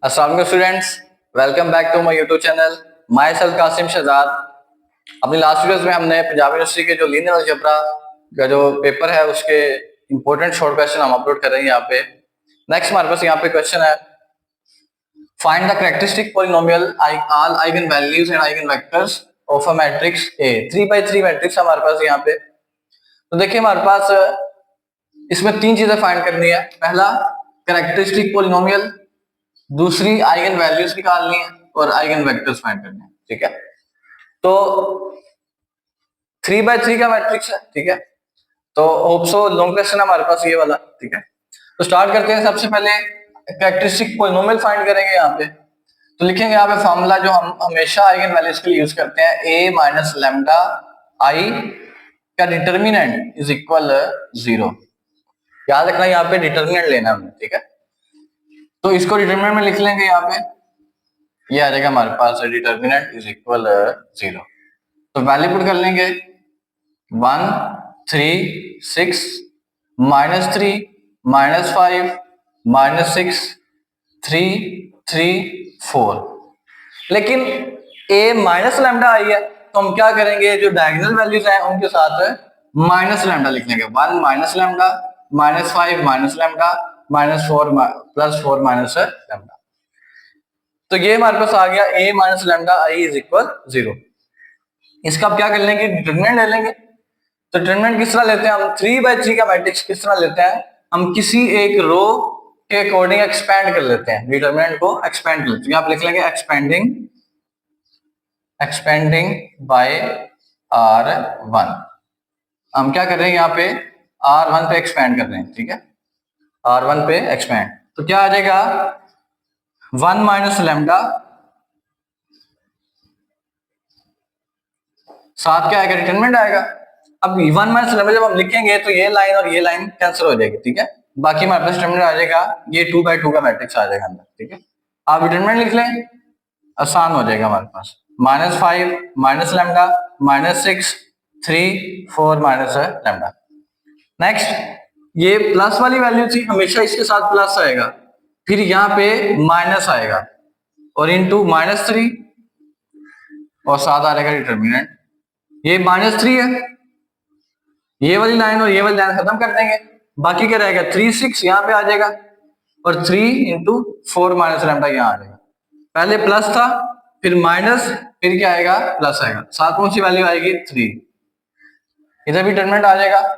अस्सलाम वालेकुम students, welcome back to my YouTube channel. Myself Qasim Shahzad. अपनी लास्ट वीडियोस में हमने पंजाब यूनिवर्सिटी के जो लीनियर अलजेब्रा का जो पेपर है उसके इंपॉर्टेंट शॉर्ट क्वेश्चन हम अपलोड कर रहे हैं यहाँ पे। नेक्स्ट हमारे पास यहाँ पे क्वेश्चन है, find the characteristic polynomial all eigen values and eigen vectors of a matrix A. 3x3 matrix हमारे पास यहाँ पे। तो देखिए हमारे पास इसमें तीन चीजें फाइंड करनी है। पहला कैरेक्टरिस्टिक पॉलिनोमियल, दूसरी आइगन वैल्यूज निकालनी है और आइगन वेक्टर्स फाइंड करने हैं। ठीक है, तो 3x3 का मैट्रिक्स है। ठीक है, तो होप सो लॉन्ग क्वेश्चन हमारे पास ये वाला। ठीक है, तो स्टार्ट करते हैं। सबसे पहले कैरेक्टरिस्टिक पॉलिनोमियल फाइंड करेंगे यहाँ पे। तो लिखेंगे यहाँ पे फॉर्मूला जो हम हमेशा आइगन वैल्यूज के लिए यूज करते हैं, a माइनस लैम्डा आई का डिटर्मिनेंट इज इक्वल 0। याद रखना यहाँ पे डिटर्मिनेंट लेना है हमने। ठीक है, तो इसको डिटर्मिनेंट में लिख लेंगे यहाँ पे। ये आ जाएगा हमारे पास डिटर्मिनेंट इज इक्वल 0। तो वैल्यू पुट कर लेंगे 1 3 6 -3 -5 -6 3 3 4। लेकिन a माइनस लैम्डा आई है तो हम क्या करेंगे, जो डायगोनल वैल्यूज हैं उनके साथ माइनस लैम्डा लिख लेंगे। 1 minus lambda -5 minus lambda -4 +4 minus lambda. तो ये हमारे पास आ गया a minus lambda I is equal 0। इसका आप क्या कर लेंगे, डिटरमिनेंट ले लेंगे। तो डिटरमिनेंट किस तरह लेते हैं हम, 3x3 का मैट्रिक्स किस तरह लेते हैं, हम किसी एक रो के अकॉर्डिंग एक्सपेंड कर लेते हैं। डिटरमिनेंट को एक्सपेंड कर लेते हैं। आप लिख लेंगे एक्सपेंडिंग बाय r1। हम क्या कर रहे हैं यहाँ पे, r1 पे एक्सपेंड कर रहे हैं। ठीक है, r1 पे एक्सपेंड। तो क्या आ जाएगा 1 माइनस लैम्डा, साथ क्या आएगा, डिटरमिनेंट आएगा। अब 1 माइनस लैम्डा जब हम लिखेंगे तो ये लाइन और ये लाइन कैंसिल हो जाएगी। ठीक है, बाकी हमारे पास डिटरमिनेंट आ जाएगा, ये 2/2 का मैट्रिक्स आ जाएगा अंदर। ठीक है, आप डिटरमिनेंट लिख लें, आसान हो जाएगा हमारे पास। -5 minus lambda -6 3 4 minus lambda. Next, ये प्लस वाली वैल्यू थी, हमेशा इसके साथ प्लस आएगा, फिर यहाँ पे माइनस आएगा और इनटू -3 और साथ आ जाएगा डिटरमिनेंट। ये -3 है, ये वाली लाइन और ये वाली लाइन खत्म कर देंगे, बाकी क्या रहेगा 3 6 यहाँ पे आ जाएगा और 3 × 4 माइनस लैम्डा यहाँ आ जाएगा। पहले प्लस था, फिर माइनस, फिर क्या आएगा, प्लस आएगा। साथ कौन सी वैल्यू आएगी, 3। इधर भी डिटरमिनेंट आ जाएगा,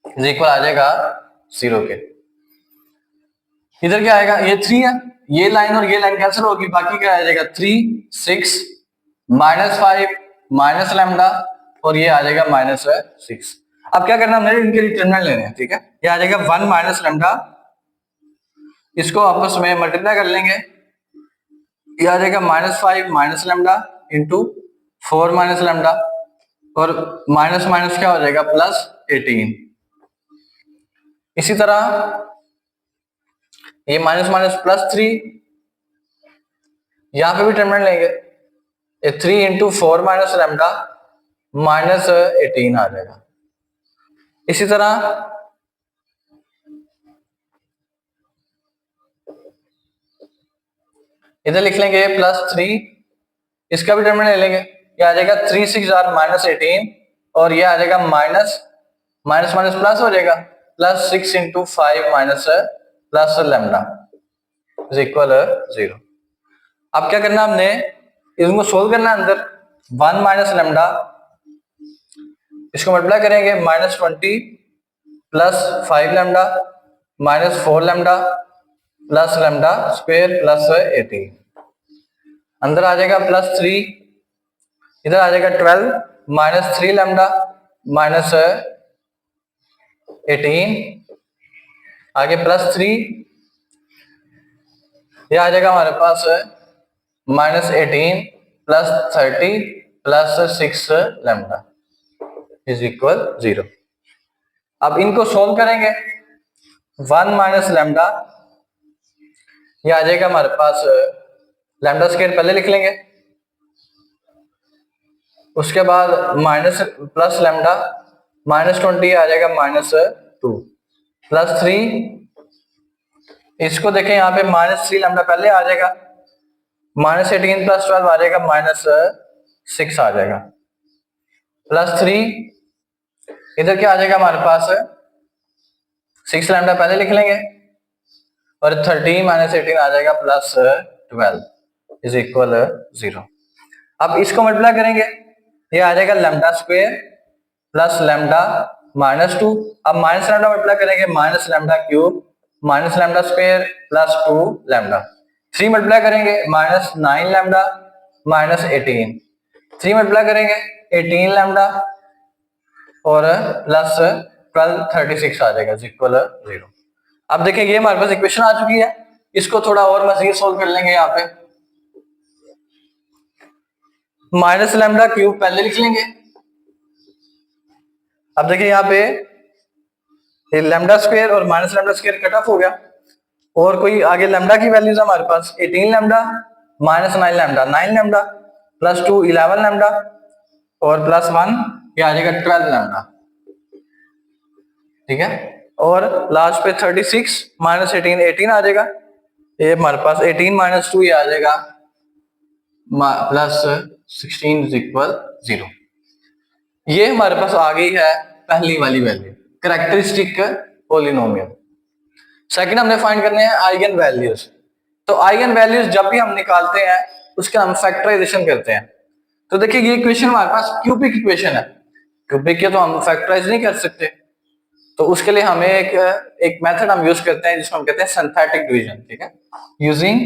इज इक्वल आ जाएगा 0 के। इधर क्या आएगा, ये 3 है, ये लाइन और ये लाइन कैंसिल होगी, बाकी क्या आ जाएगा 3 6 -5 माइनस लैम्डा और ये आ जाएगा -6। अब क्या करना, हमने इनके डिटरमिनेंट लेने हैं। ठीक है, ये आ जाएगा 1 माइनस लैम्डा, इसको आपस में मल्टीप्लाई कर लेंगे, ये आ जाएगा -5 minus lambda into 4 minus lambda और माइनस माइनस क्या हो जाएगा, +18। इसी तरह ये माइनस माइनस +3, यहां पे भी डिटरमिनेंट लेंगे, ये 3 × 4 माइनस लैम्डा -18 आ जाएगा। इसी तरह इधर लिख लेंगे +3, इसका भी डिटरमिनेंट ले लेंगे, ये आ जाएगा 3 6 -18 और ये आ जाएगा माइनस माइनस माइनस प्लस हो जाएगा, +6 × 5 minus plus lambda is equal 0। अब क्या करना, हमने इसको सोल्व करना है। अंदर 1 माइनस लैम्डा, इसको मल्टीप्लाई करेंगे, -20 +5 lambda -4 lambda plus lambda square +18। अंदर आ जाएगा +3, इधर आ जाएगा 12 -3 लैम्डा -18, आगे +3, ये आ जाएगा हमारे पास -18 +30 +6 लैम्डा इज इक्वल 0। अब इनको सोल्व करेंगे, 1 माइनस लैम्डा, ये आ जाएगा हमारे पास लैम्डा स्क्वायर पहले लिख लेंगे, उसके बाद माइनस प्लस लैम्डा -20 आ जाएगा -2 +3 इसको देखें यहाँ पे -3 लैम्डा पहले आ जाएगा, -18 + 12 आ जाएगा, -6 आ जाएगा, +3 इधर क्या आ जाएगा हमारे पास 6 लैम्डा पहले लिख लेंगे और 13 - 18 आ जाएगा +12 इज इक्वल 0। अब इसको मल्टीप्लाई करेंगे, ये आ जाएगा लैम्डा स्क्वायर प्लस लैम्डा -2। अब माइनस लैम्डा मल्टीप्लाई करेंगे, minus lambda cube minus lambda square plus 2 lambda. 3 multiply करेंगे, -9 लैम्डा -18। 3 मल्टीप्लाई करेंगे 18 लैम्डा और प्लस 12 36 आ जाएगा इक्वल 0। अब देखिए ये हमारे पास इक्वेशन आ चुकी है, इसको थोड़ा और मजीद सोल्व कर लेंगे। यहाँ पे माइनस लैम्डा क्यूब पहले लिख लेंगे। अब देखिए यहाँ पे लैम्डा स्क्वायर और minus lambda square cut off हो गया और कोई आगे लैम्डा की वैल्यूज है हमारे पास 18 लैम्डा -9 लैम्डा 9 लैम्डा +2 11 लैम्डा और +1 ये आ जाएगा 12 लैम्डा, ठीक है। और लास्ट पे 36 -18 18 आ जाएगा, ये हमारे पास 18 - 2 ये आ जाएगा +16 इज इक्वल 0। ये हमारे पास आ गई है पहली वाली वैल्यू, कैरेक्टरिस्टिक पॉलिनोमियल। सेकंड हमने फाइंड करने हैं आइगन वैल्यूज। तो आइगन वैल्यूज जब भी हम निकालते हैं उसका हम फैक्टराइजेशन करते हैं। तो देखिए ये इक्वेशन हमारे पास क्यूबिक इक्वेशन है, क्यूबिक के तो हम फैक्टराइज नहीं कर सकते, तो उसके लिए हमें एक मेथड हम यूज करते हैं जिसको हम कहते हैं सिंथेटिक डिवीजन, ठीक है। Using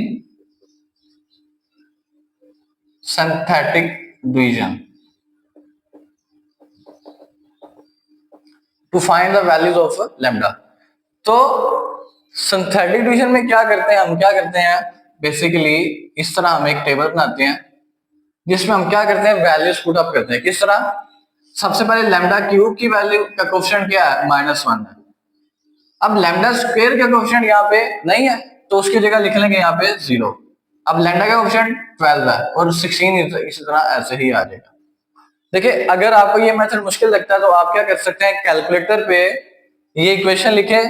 synthetic division to find the values of lambda. तो सिंथेटिक डिवीजन में क्या करते हैं, हम क्या करते हैं बेसिकली इस तरह हम एक टेबल बनाते हैं जिसमें हम क्या करते हैं वैल्यूज पुट अप करते हैं। किस तरह, सबसे पहले लैम्डा क्यूब की वैल्यू का कोएफिशिएंट क्या है -1 है। अब लैम्डा स्क्वायर का कोएफिशिएंट यहाँ पे नहीं है तो उसकी जगह लिख लेंगे यहाँ पे 0। अब लैम्डा का कोएफिशिएंट 12 है और 16 इसी तरह ऐसे ही आ जाएगा। देखिए अगर आपको ये मेथड मुश्किल लगता है तो आप क्या कर सकते हैं, कैलकुलेटर पे ये इक्वेशन लिखे,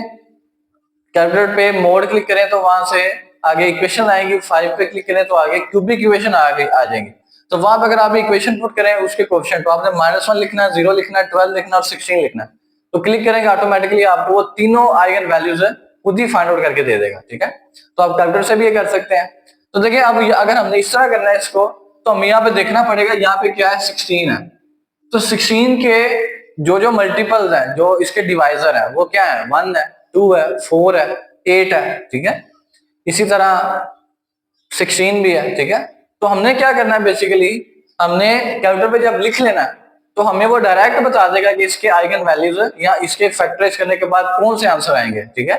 कैलकुलेटर पे मोड क्लिक करें तो वहां से आगे इक्वेशन आएगी, 5 पे क्लिक करें तो आगे क्यूबिक इक्वेशन आ जाएंगी। तो वहां पर अगर आप इक्वेशन पुट करें उसके कोएफिशिएंट, तो आपने -1 लिखना है, 0 लिखना है, 12 लिखना है और 16 लिखना है। तो क्लिक करेंगे ऑटोमेटिकली आपको वो तीनों आइगन वैल्यूज है खुद ही फाइंड आउट करके दे देगा, ठीक है। तो आप कैलकुलेटर से भी ये कर सकते हैं। तो देखिए अब अगर हमने इस तरह करना है इसको, तो हमें यहाँ पे देखना पड़ेगा यहाँ पे क्या है 16 है। तो 16 के जो मल्टीपल्स हैं, जो इसके डिवाइजर है वो क्या है 1 है, 2 है, 4 है, 8 है, ठीक है। इसी तरह 16 भी है, ठीक है। तो हमने क्या करना है बेसिकली, हमने कैलकुलेटर पे जब लिख लेना है तो हमें वो डायरेक्ट बता देगा कि इसके आइगन वैल्यूज या इसके फैक्टराइज करने के बाद कौन से आंसर आएंगे, ठीक है।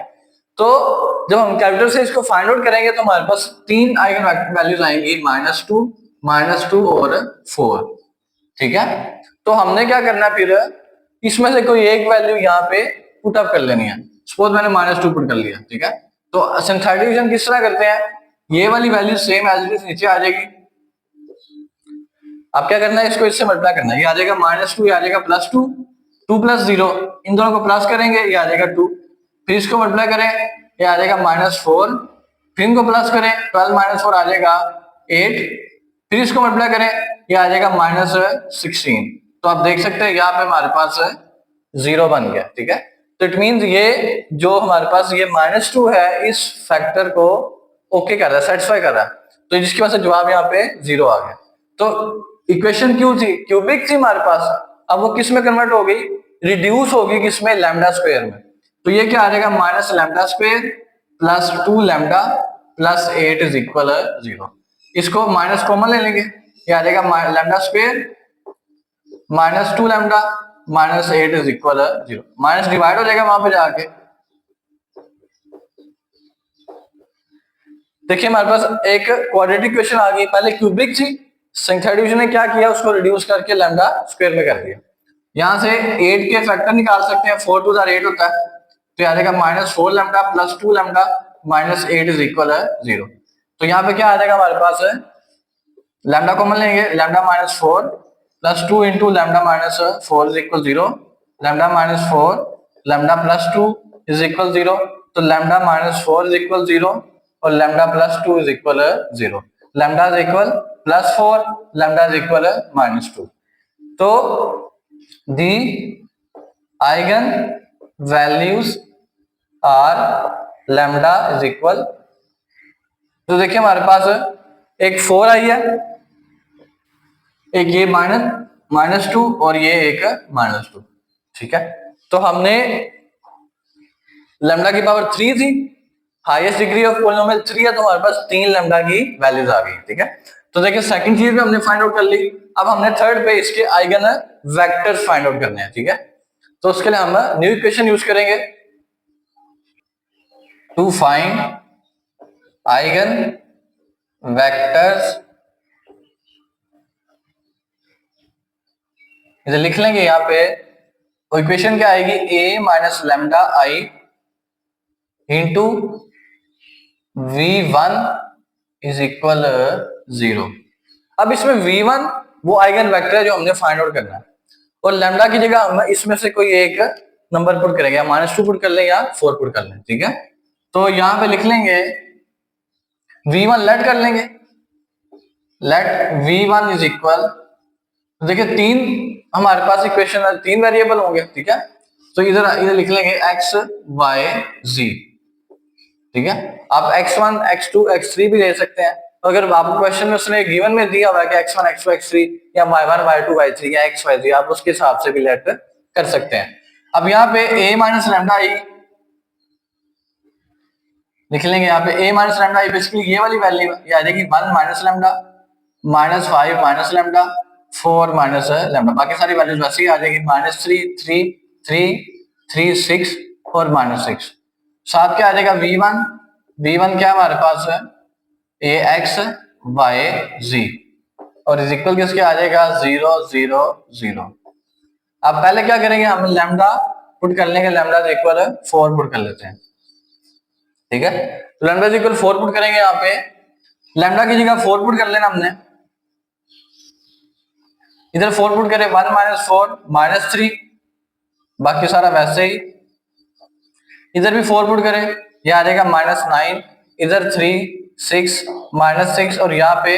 तो जब हम कैलकुलेटर से इसको फाइंड आउट करेंगे तो हमारे पास 3 आइगन वैल्यूज आएंगी, -2 और 4, ठीक है। तो हमने क्या करना है फिर, इसमें से कोई एक वैल्यू यहाँ पे पुट अप कर लेनी है। सपोज मैंने -2 पुट कर लिया, ठीक है। तो सिंथेटिक डिवीजन किस तरह करते हैं, ये वाली value same as it is नीचे आ जाएगी। अब क्या करना है, इसको इससे मल्टीप्लाई करना है, ये आ जाएगा -2, ये आ जाएगा +2, 2 + 0 इन दोनों को प्लस करेंगे, ये आ जाएगा 2, फिर इसको मल्टीप्लाई करें, ये आ जाएगा -4, फिर इनको प्लस करें, 12 - 4 आ जाएगा 8, फिर इसको मल्टीप्लाई करें, ये आ जाएगा -16। तो आप देख सकते हैं यहाँ पे हमारे पास 0 बन गया, ठीक है। तो इट मींस ये जो हमारे पास ये -2 है इस फैक्टर को ओके कर रहा है, सेटिस्फाई कर रहा है, तो जिसकी वजह से जवाब यहाँ पे 0 आ गया। तो इक्वेशन क्यों थी, क्यूबिक थी हमारे पास, अब वो किस में कन्वर्ट हो गई, रिड्यूस होगी किसमें, लैम्डा स्क्वायर में। तो ये क्या आ जाएगा -λ² +2 लैम्डा +8 इज इक्वल 0। इसको माइनस कॉमन ले लेंगे, ये आ जाएगा λ² -2 lambda -8 is equal 0, minus divide हो जाएगा वहां पे जाके। देखिए हमारे पास एक क्वाड्रेटिक इक्वेशन आ गई, पहले क्यूबिक थी, सिंथेटिक डिवीजन ने क्या किया उसको रिड्यूस करके लैम्डा स्क्वायर में कर दिया। यहां से 8 के फैक्टर निकाल सकते हैं, 4 × 8 होता है, तो आ जाएगा -4 लैम्डा +2 लैम्डा -8 इज इक्वल 0। तो यहाँ पे क्या आ जाएगा हमारे पास है, लैम्डा कॉमन लेंगे, lambda -4 +2 × lambda -4 is equal 0, lambda -4 lambda +2 is equal 0, तो लैम्डा माइनस 4 इज इक्वल 0 और lambda plus 2 is equal 0। Lambda is equal plus 4, lambda is equal minus 2। तो the eigen values are lambda is equal, तो देखिए हमारे पास एक 4 आई है, एक ये -2 और ये एक -2, ठीक है। तो हमने लैम्डा की पावर 3 थी, हाईएस्ट डिग्री ऑफ पॉलिनोमियल 3 है, तो हमारे पास 3 लैम्डा की वैल्यूज आ गई, ठीक है। तो देखिए सेकंड चीज भी हमने फाइंड आउट कर ली। अब हमने थर्ड पे इसके आइगन वेक्टर्स फाइंड आउट करने हैं, ठीक है। तो उसके लिए हम न्यू इक्वेशन यूज करेंगे टू फाइंड आइगन वेक्टर्स। इधर लिख लेंगे यहाँ पे इक्वेशन क्या आएगी, a minus lambda I into v1 is equal 0। अब इसमें v1 वो आइगन वेक्टर है जो हमने फाइंड आउट करना है, और लैम्डा की जगह हम इसमें से कोई एक नंबर पुट करेंगे, या -2 पुट कर लें या 4 पुट कर लें, ठीक है। तो यहां पे लिख लेंगे v1 लेट कर लेंगे, लेट v1 इज इक्वल, देखिए 3 हमारे पास इक्वेशन है, 3 वेरिएबल होंगे, ठीक है। तो इधर लिख लेंगे x y z, ठीक है। आप x1 x2 x3 भी ले सकते हैं। तो अगर आपको क्वेश्चन में उसने गिवन में दिया हुआ है कि x1 x2 x3 या y1 y2 y3 या x y z, आप उसके हिसाब से भी लेट कर सकते हैं। अब यहाँ पे a माइनस लैम्डा आई लिख लेंगे, यहाँ पे a minus lambda I basically ये वाली वैल्यू ये आ जाएगी 1 minus lambda, -5 minus lambda, 4 minus lambda, बाकी सारी वैल्यूज वैसे ही आ जाएगी, -3 3 3 3 6 और -6। साथ क्या आ जाएगा v1 क्या हमारे पास है ये x y z, और इज इक्वल किसके आ जाएगा 0 0 0। अब पहले क्या करेंगे, हम लैम्डा पुट कर लेंगे, लैम्डा इज इक्वल 4 पुट कर लेते हैं, ठीक है। तो लैम्डा इज इक्वल 4 पुट करेंगे, यहाँ पे लैम्डा की जगह 4 पुट कर लेना हमने, इधर 4 पुट करें 1 माइनस 4 -3, बाकी सारा वैसे ही, इधर भी 4 पुट करें, ये आ जाएगा -9, इधर 3 6 -6 और यहाँ पे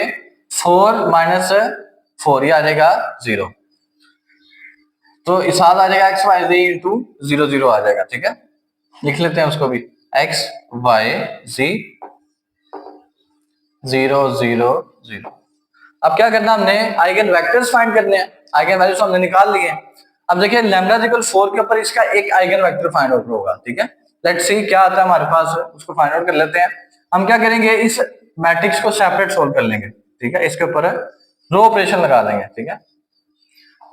4 -4 ये आ जाएगा 0। तो इस साथ आ जाएगा x y z इंटू 0 0 आ जाएगा, ठीक है। लिख लेते हैं उसको भी, x y z 0 0 0। अब क्या करना, हमने आइगन वेक्टर्स फाइंड करने हैं, आइगन वैल्यूज हमने निकाल लिए। अब देखिए लैम्डा इक्वल 4 के ऊपर इसका एक आइगन वेक्टर फाइंड आउट होगा, ठीक है। लेट्स सी क्या आता है हमारे पास, उसको फाइंड आउट कर लेते हैं। हम क्या करेंगे, इस मैट्रिक्स को सेपरेट सोल्व कर लेंगे, ठीक है। इसके ऊपर रो ऑपरेशन लगा लेंगे, ठीक है।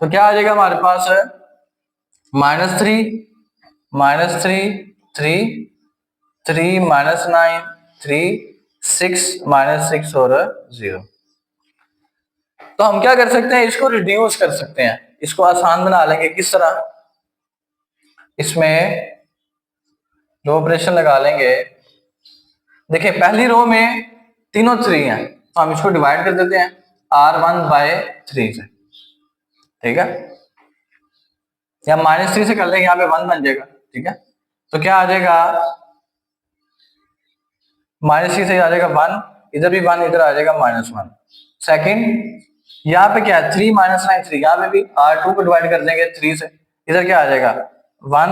तो क्या आ जाएगा हमारे पास -3 -3 3 3 -9 3 6 -6 और 0। तो हम क्या कर सकते हैं, इसको रिड्यूस कर सकते हैं, इसको आसान बना लेंगे। किस तरह, इसमें रो ऑपरेशन लगा लेंगे। देखिए पहली रो में तीनों 3 हैं, तो हम इसको डिवाइड कर देते हैं R1/3 से, ठीक है, या -3 से कर लेंगे, यहाँ पे 1 बन जाएगा, ठीक है। तो क्या आ जाएगा, -3 से आ जाएगा 1, इधर भी 1, इधर आ जाएगा -1। सेकंड यहाँ पे क्या है 3 -9 3, यहाँ पे भी R2 को डिवाइड कर देंगे 3 से, इधर क्या आ जाएगा 1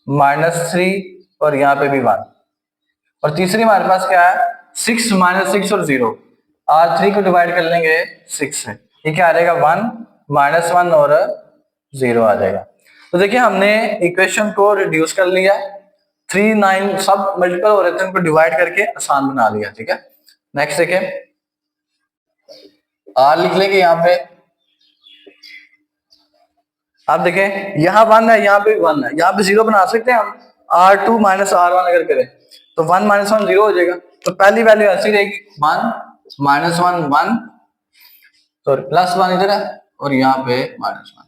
-3 और यहाँ पे भी 1। और तीसरी हमारे पास क्या है 6 -6 और 0, R3 को डिवाइड कर लेंगे 6 से, ये क्या आ जाएगा 1 -1 और 0 आ जाएगा। तो देखिए हमने इक्वेशन को रिड्यूस कर लिया, 3 9 सब मल्टीपल हो रहे थे, उनको डिवाइड करके आसान बना लिया, ठीक है। नेक्स्ट देखिए R लिख लेंगे, यहाँ पे आप देखें यहाँ 1 है, यहाँ पे 1 है, यहाँ पे 0 बना सकते हैं हम, R2 -R1 अगर करें तो 1 -1 0 हो जाएगा। तो पहली वैल्यू ऐसी रहेगी 1 -1 1, तो +1 इधर है और यहाँ पे -1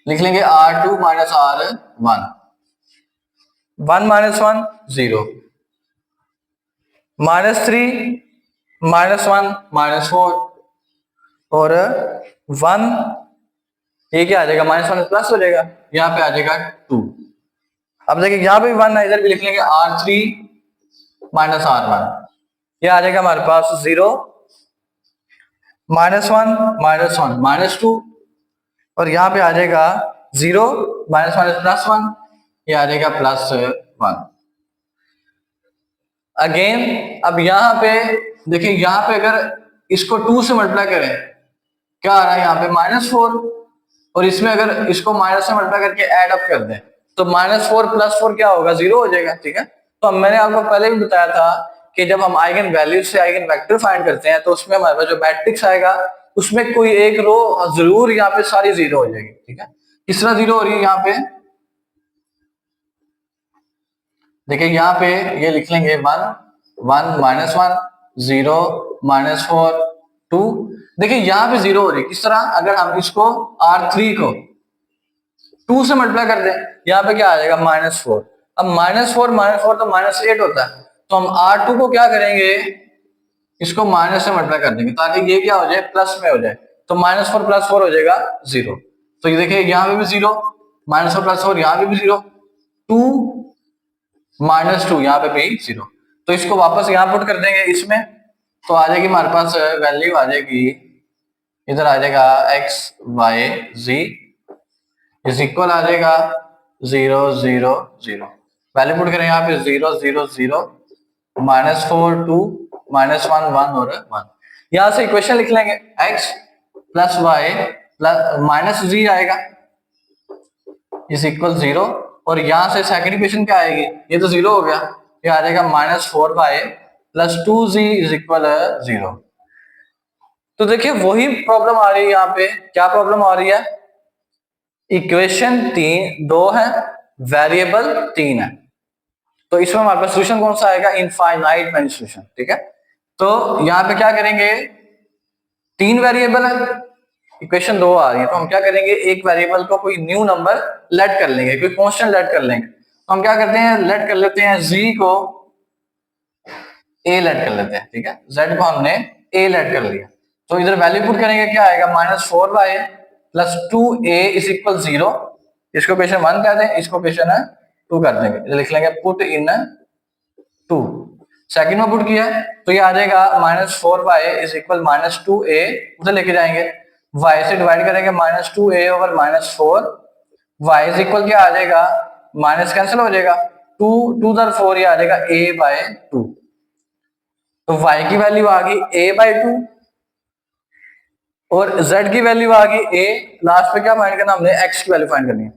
लिख लेंगे, R2 -R1 1 -1 0, -3 -1 -4 और 1, ये क्या आ जाएगा -1 प्लस हो जाएगा, यहाँ पे आ जाएगा 2। अब देखिए यहाँ पे 1 है, इधर भी लिख लेंगे R3 माइनस R1, ये आ जाएगा हमारे पास 0 -1 -1 -2, और यहाँ पे आ जाएगा 0 -1 ये आ जाएगा +1 अगेन। अब यहाँ पे देखिए, यहाँ पे अगर इसको 2 से मल्टीप्लाई करें, क्या आ रहा है यहाँ पे -4, और इसमें अगर इसको माइनस से मल्टीप्लाई करके ऐड अप कर दें तो -4 + 4 क्या होगा, 0 हो जाएगा। ठीक है, तो अब मैंने आपको पहले भी बताया था कि जब हम आइगन वैल्यू से आइगन वेक्टर फाइंड करते हैं तो उसमें हमारे पास जो मैट्रिक्स आएगा उसमें कोई एक रो जरूर यहाँ पे सारी 0 हो जाएगी। ठीक है, किस तरह 0 हो रही है यहाँ पे, देखिए यहाँ पे ये लिख लेंगे 1 1 -1 0 -4 2। देखिए यहाँ पे 0 हो रही है, किस तरह, अगर हम इसको R3 को 2 से मल्टीप्लाई कर दें, यहाँ पे क्या आ जाएगा -4। अब -4 तो -8 होता है, तो हम R2 को क्या करेंगे, इसको माइनस से मल्टीप्लाई कर देंगे ताकि ये क्या हो जाए, प्लस में हो जाए, तो -4 + 4 हो जाएगा 0। तो ये देखिए यहाँ पे भी 0, -4 + 4 यहाँ पे भी 0, 2 -2 यहाँ पे भी 0। तो इसको वापस यहाँ पुट कर देंगे इसमें, तो आ जाएगी हमारे पास वैल्यू आ जाएगी, इधर आ जाएगा x y z is equal आ जाएगा 0 0 0, वैल्यू पुट करें यहाँ पे 0 0 0 -4 2 -1 1 और 1। यहां से इक्वेशन लिख लेंगे x + y + -z आएगा इज इक्वल 0, और यहां से सेकंड इक्वेशन क्या आएगी, ये तो 0 हो गया, ये आ जाएगा -4y + 2z इज इक्वल 0। तो देखिए वही प्रॉब्लम आ रही है यहाँ पे, क्या प्रॉब्लम आ रही है, इक्वेशन 2 है, वेरिएबल 3 है, तो इसमें हमारे पास सोल्यूशन कौन सा आएगा, इनफाइनाइट मैनी सोल्यूशन। ठीक है, तो यहाँ पे क्या करेंगे, 3 वेरिएबल है, इक्वेशन 2 आ रही है, तो हम क्या करेंगे, एक वेरिएबल को कोई न्यू नंबर लेट कर लेंगे, कोई कांस्टेंट लेट कर लेंगे। तो हम क्या करते हैं, लेट कर लेते हैं z को a लेट कर लेते हैं। ठीक है, z को हमने a लेट कर लिया, तो इधर वैल्यू पुट करेंगे, क्या आएगा -4y + 2a इज इक्वल 0, इसको इक्वेशन 1 कर दें, इसको इक्वेशन 2 कर देंगे, लिख लेंगे पुट इन 2। सेकंड में पुट किया है तो ये आ जाएगा -4y इज इक्वल -2a, उधर लेके जाएंगे, y से डिवाइड करेंगे -2a over -4, y is equal क्या आ जाएगा, माइनस कैंसिल हो जाएगा, 2 2 दर 4 ये आ जाएगा a/2, तो y की वैल्यू आ गई a/2 और z की वैल्यू आ गई a, लास्ट पे क्या फाइंड करना हमने, x की वैल्यू फाइंड करनी है,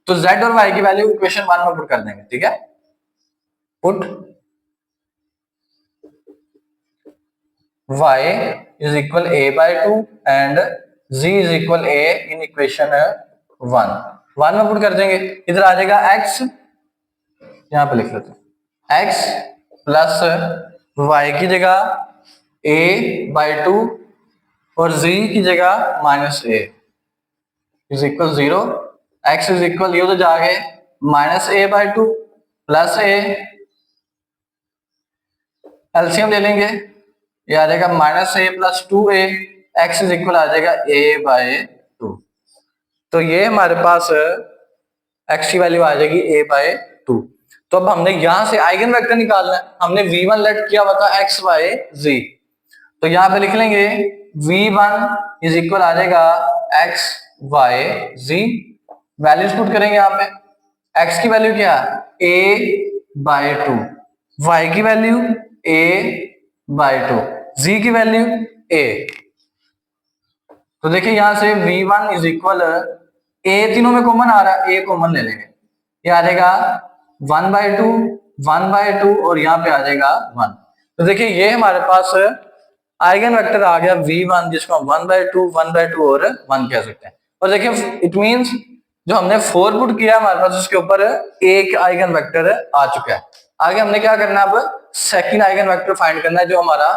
तो z और y की वैल्यू इक्वेशन 1 में पुट कर देंगे। ठीक है, put y is equal a/2 and z is equal a in equation 1 में पुट कर देंगे, इधर आ जाएगा x, यहां पे लिख लेते हैं x प्लस y की जगह a/2 और z की जगह -a is equal 0, x is equal, ये तो जाके -a/2 प्लस a, एलसीएम ले लेंगे, ये आ जाएगा -a + 2a, x is equal आ जाएगा a/2, तो ये हमारे पास x की वैल्यू आ जाएगी a/2। तो अब हमने यहां से आइगन वेक्टर निकालना है, हमने v1 लेट किया हुआ था x y z, तो यहाँ पे लिख लेंगे v1 इज इक्वल आ जाएगा x y z, values put करेंगे यहाँ पे, x की वैल्यू क्या a/2, y की वैल्यू a/2, z की वैल्यू a, तो देखिए यहां से v1 इज इक्वल a, तीनों में कॉमन आ रहा है, a कॉमन ले लेंगे, ये आ जाएगा 1/2 1/2 और यहाँ पे आ जाएगा 1। तो देखिए ये हमारे पास आइगन वेक्टर आ गया v1, जिसको हम 1/2 1/2 और 1 कह सकते हैं। और देखिए इट मींस जो हमने 4 पुट किया हमारे पास उसके ऊपर एक आइगन वेक्टर आ चुका है। आगे हमने क्या करना है, अब सेकंड आइगन वेक्टर फाइंड करना है, जो हमारा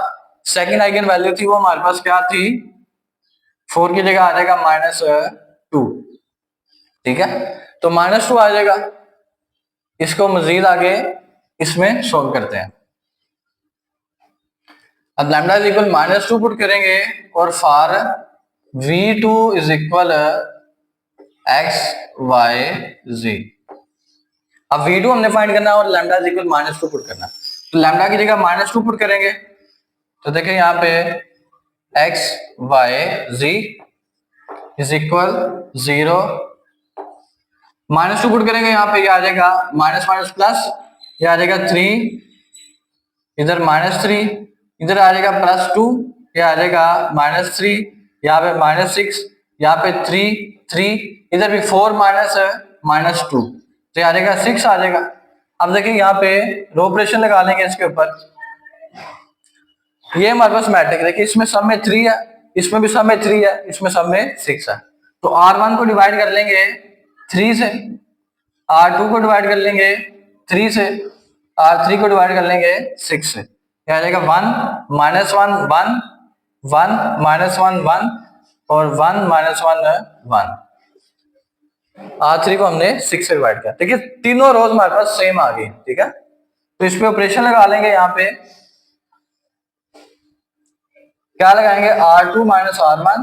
सेकंड आइगन वैल्यू थी वो हमारे पास क्या थी, 4 की जगह आ जाएगा -2। ठीक है, तो -2 आ जाएगा, इसको मजीद आगे इसमें सोल्व करते हैं। अब लैम्डा इज इक्वल -2 पुट करेंगे और for v2 is equal x y z, अब v2 हमने फाइंड करना है और लैम्डा इज इक्वल -2 पुट करना। तो लैम्डा की जगह -2 पुट करेंगे तो देखें यहाँ पे x y z is equal 0, -2 put करेंगे यहाँ पे, ये आ जाएगा माइनस माइनस प्लस, ये आ जाएगा 3, इधर -3, इधर आ जाएगा +2, ये आ जाएगा -3, यहाँ पे -6, यहाँ पे 3, इधर भी 4 -2, तो आ जाएगा 6 आ जाएगा। अब देखिए यहाँ पे रो ऑपरेशन लगा लेंगे इसके ऊपर, ये हमारे पास मैट्रिक्स देखिए, इसमें सब में 3 है, इसमें भी सब में 3 है, इसमें सब में 6 है। तो R1 को डिवाइड कर लेंगे 3 से, R2 को डिवाइड कर लेंगे 3 से, R3 को डिवाइड कर लेंगे 6 से, आ जाएगा 1 -1 1 1 -1 1 और 1 -1 1। R3 को हमने 6 से डिवाइड किया। देखिए तीनों रोज हमारे पास सेम आ गई, ठीक है। तो इस पे ऑपरेशन लगा लेंगे, यहाँ पे क्या लगाएंगे, R2 - R1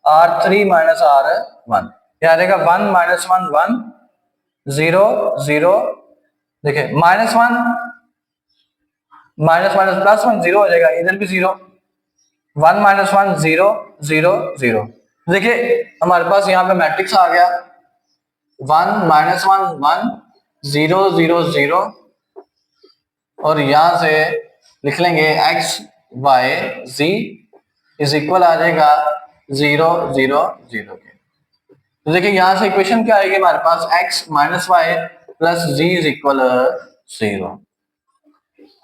R3 - R1, क्या आ जाएगा 1 -1 1 0 0, देखिए -1 +1 0 हो जाएगा, इधर भी 0, 1 -1 0 0 0। देखिए हमारे पास यहाँ पे मैट्रिक्स आ गया 1 -1 1 0 0 0, और यहां से लिख लेंगे x y z is equal आ जाएगा 0 0 0 के। तो देखिए यहां से इक्वेशन क्या आएगी हमारे पास, x - y plus z is equal 0।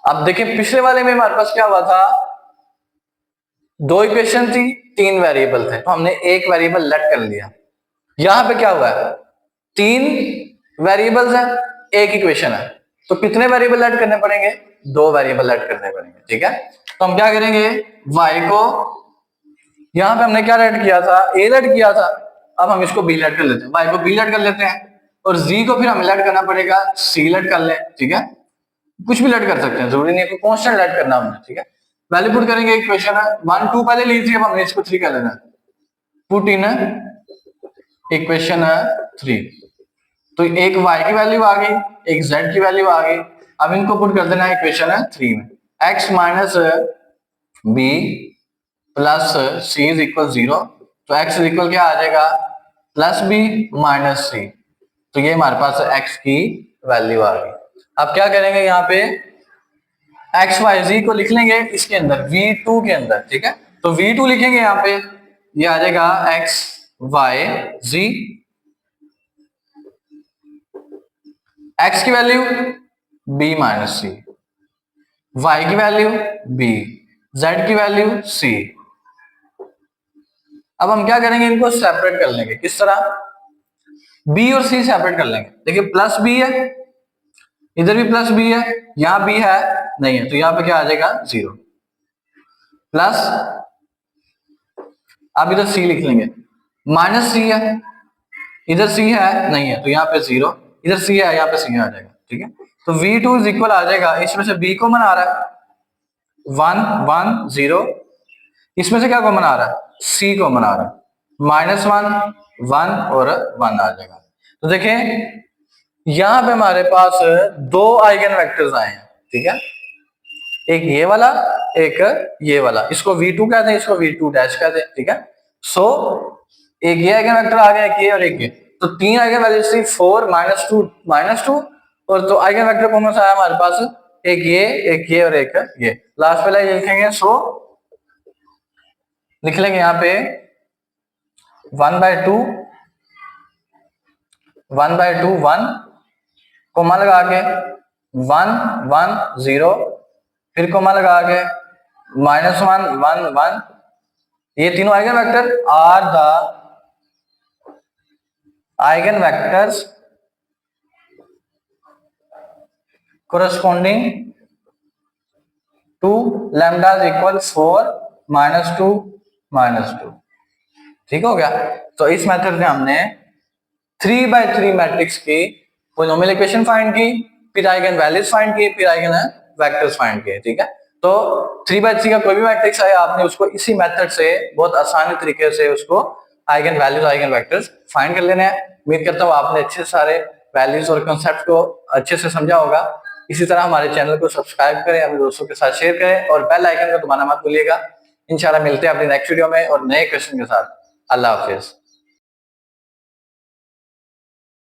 अब देखिए पिछले वाले में हमारे पास क्या हुआ था, 2 इक्वेशन थी, 3 वेरिएबल थे, तो हमने एक वेरिएबल लेट कर लिया। यहां पे क्या हुआ है, 3 वेरिएबल्स हैं, एक इक्वेशन है, तो कितने वेरिएबल ऐड करने पड़ेंगे, 2 वेरिएबल ऐड करने पड़ेंगे, ठीक है। तो हम क्या करेंगे, y को यहां पे हमने क्या ऐड किया था, a ऐड किया था, अब हम इसको b ऐड कर लेते हैं, y को b ऐड कर लेते हैं, और z को फिर हमें ऐड करना पड़ेगा c ऐड कर ले, ठीक है। कुछ भी ऐड कर सकते हैं, जरूरी नहीं है कोई कांस्टेंट ऐड करना हमने, ठीक है। वैल्यू पुट करेंगे, इक्वेशन है 1 2 पहले ली थी, अब हमने इसको 3 कर लेना, पुट इन इक्वेशन 3। तो एक y की वैल्यू आ गई, एक z की वैल्यू आ गई, अब इनको पुट कर देना है इक्वेशन 3 में, x - b plus c is equal 0, तो x इज इक्वल क्या आ जाएगा, +b - c, तो ये हमारे पास x की वैल्यू आ गई। अब क्या करेंगे, यहाँ पे x y z को लिख लेंगे इसके अंदर, v2 के अंदर, ठीक है। तो v2 लिखेंगे यहाँ पे, ये आ जाएगा x y z, x की वैल्यू b - c, y की वैल्यू b, z की वैल्यू c। अब हम क्या करेंगे, इनको सेपरेट कर लेंगे, किस तरह, b और c सेपरेट कर लेंगे। देखिए प्लस b है, इधर भी प्लस b है, यहां b है नहीं है, तो यहां पे क्या आ जाएगा 0, प्लस अब इधर c लिख लेंगे, -c है, इधर c है नहीं है, तो यहाँ पे 0, इधर c है, यहाँ पे c आ जाएगा, ठीक है। तो v2 इज इक्वल आ जाएगा, इसमें से b कॉमन आ रहा है 1 1 0, इसमें से क्या कॉमन आ रहा है, c कॉमन आ रहा है, -1 1 और 1 आ जाएगा। तो देखें यहां पे हमारे पास 2 आइगन वेक्टर्स आए हैं, ठीक है, एक ये वाला, एक ये वाला, इसको v2 कहते हैं, इसको v2 डैश कहते हैं, ठीक है। सो एक ये आइगन वेक्टर आ गया, एक ये और एक ये, तो 3 आइगन वैल्यूज थी, 4 -2 और तो आइगन वेक्टर कौन सा आया हमारे पास, एक ये और एक ये, लास्ट वाला ये लिखेंगे। सो लिख लेंगे यहाँ पे 1/2 1/2 1, कोमा लगा के 1 1 0, फिर कोमा लगा के -1 1 1, ये तीनों eigen vector are the eigen vectors corresponding to lambda is equal 4 -2 -2, ठीक हो गया। तो इस मेथड से हमने 3/3 मैट्रिक्स की पॉलिनोमियल इक्वेशन फाइंड की, फिर आइगन वैल्यूज फाइंड की, फिर आइगन वेक्टर्स फाइंड किए, ठीक है। तो 3/3 का कोई भी मैट्रिक्स है, आपने उसको इसी मेथड से बहुत आसानी तरीके से उसको eigen values eigen vectors find कर लेने हैं। उम्मीद करता हूँ आपने अच्छे सारे वैल्यूज और कंसेप्ट को अच्छे से समझा होगा। इसी तरह हमारे चैनल को सब्सक्राइब करें, अपने दोस्तों के साथ शेयर करें और बेल आइकन को दबाना मत भूलिएगा। इंशाल्लाह मिलते हैं अपनी नेक्स्ट वीडियो में और नए क्वेश्चन के साथ। अल्लाह हाफिज।